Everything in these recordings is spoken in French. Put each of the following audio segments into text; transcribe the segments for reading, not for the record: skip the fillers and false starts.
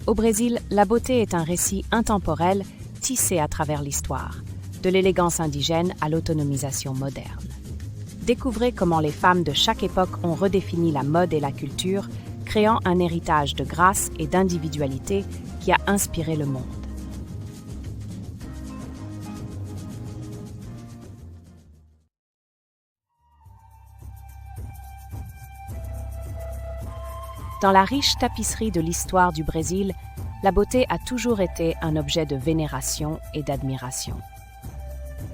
Au Brésil, la beauté est un récit intemporel tissé à travers l'histoire, de l'élégance indigène à l'autonomisation moderne. Découvrez comment les femmes de chaque époque ont redéfini la mode et la culture, créant un héritage de grâce et d'individualité qui a inspiré le monde. Dans la riche tapisserie de l'histoire du Brésil, la beauté a toujours été un objet de vénération et d'admiration.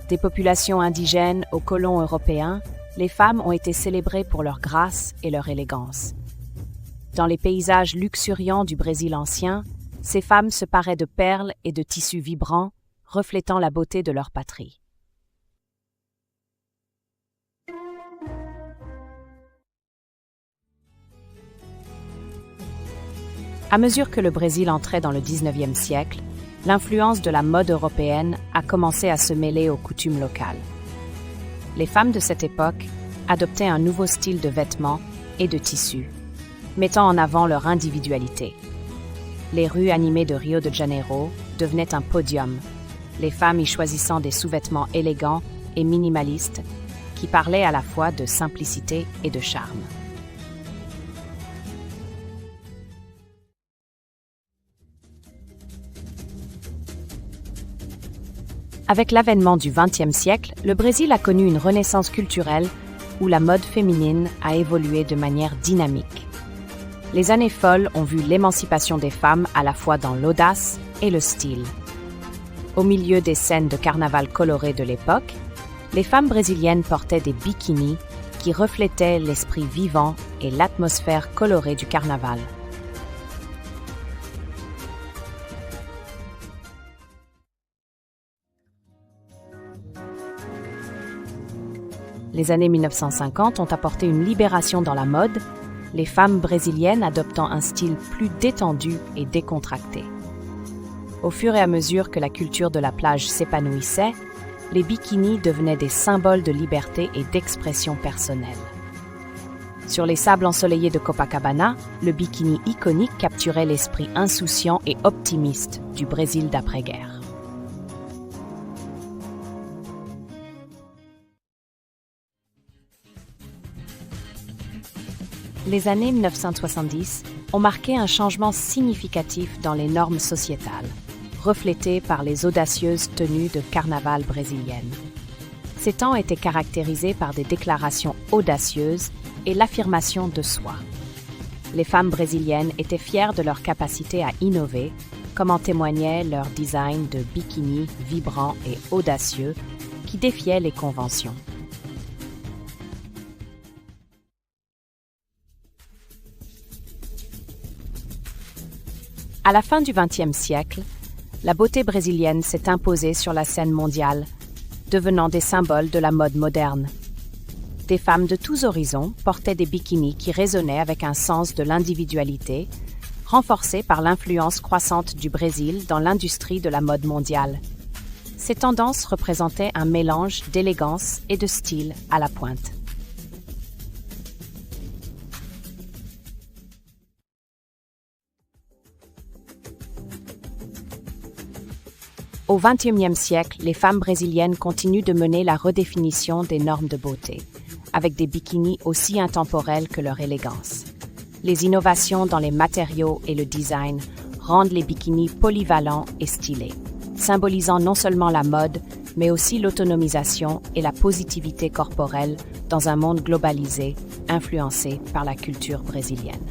Des populations indigènes aux colons européens, les femmes ont été célébrées pour leur grâce et leur élégance. Dans les paysages luxuriants du Brésil ancien, ces femmes se paraient de perles et de tissus vibrants, reflétant la beauté de leur patrie. À mesure que le Brésil entrait dans le 19e siècle, l'influence de la mode européenne a commencé à se mêler aux coutumes locales. Les femmes de cette époque adoptaient un nouveau style de vêtements et de tissus, mettant en avant leur individualité. Les rues animées de Rio de Janeiro devenaient un podium, les femmes y choisissant des sous-vêtements élégants et minimalistes qui parlaient à la fois de simplicité et de charme. Avec l'avènement du XXe siècle, le Brésil a connu une renaissance culturelle où la mode féminine a évolué de manière dynamique. Les années folles ont vu l'émancipation des femmes à la fois dans l'audace et le style. Au milieu des scènes de carnaval colorées de l'époque, les femmes brésiliennes portaient des bikinis qui reflétaient l'esprit vivant et l'atmosphère colorée du carnaval. Les années 1950 ont apporté une libération dans la mode, les femmes brésiliennes adoptant un style plus détendu et décontracté. Au fur et à mesure que la culture de la plage s'épanouissait, les bikinis devenaient des symboles de liberté et d'expression personnelle. Sur les sables ensoleillés de Copacabana, le bikini iconique capturait l'esprit insouciant et optimiste du Brésil d'après-guerre. Les années 1970 ont marqué un changement significatif dans les normes sociétales, reflétées par les audacieuses tenues de carnaval brésiliennes. Ces temps étaient caractérisés par des déclarations audacieuses et l'affirmation de soi. Les femmes brésiliennes étaient fières de leur capacité à innover, comme en témoignait leur design de bikini vibrant et audacieux qui défiait les conventions. À la fin du XXe siècle, la beauté brésilienne s'est imposée sur la scène mondiale, devenant des symboles de la mode moderne. Des femmes de tous horizons portaient des bikinis qui résonnaient avec un sens de l'individualité, renforcé par l'influence croissante du Brésil dans l'industrie de la mode mondiale. Ces tendances représentaient un mélange d'élégance et de style à la pointe. Au XXIe siècle, les femmes brésiliennes continuent de mener la redéfinition des normes de beauté, avec des bikinis aussi intemporels que leur élégance. Les innovations dans les matériaux et le design rendent les bikinis polyvalents et stylés, symbolisant non seulement la mode, mais aussi l'autonomisation et la positivité corporelle dans un monde globalisé, influencé par la culture brésilienne.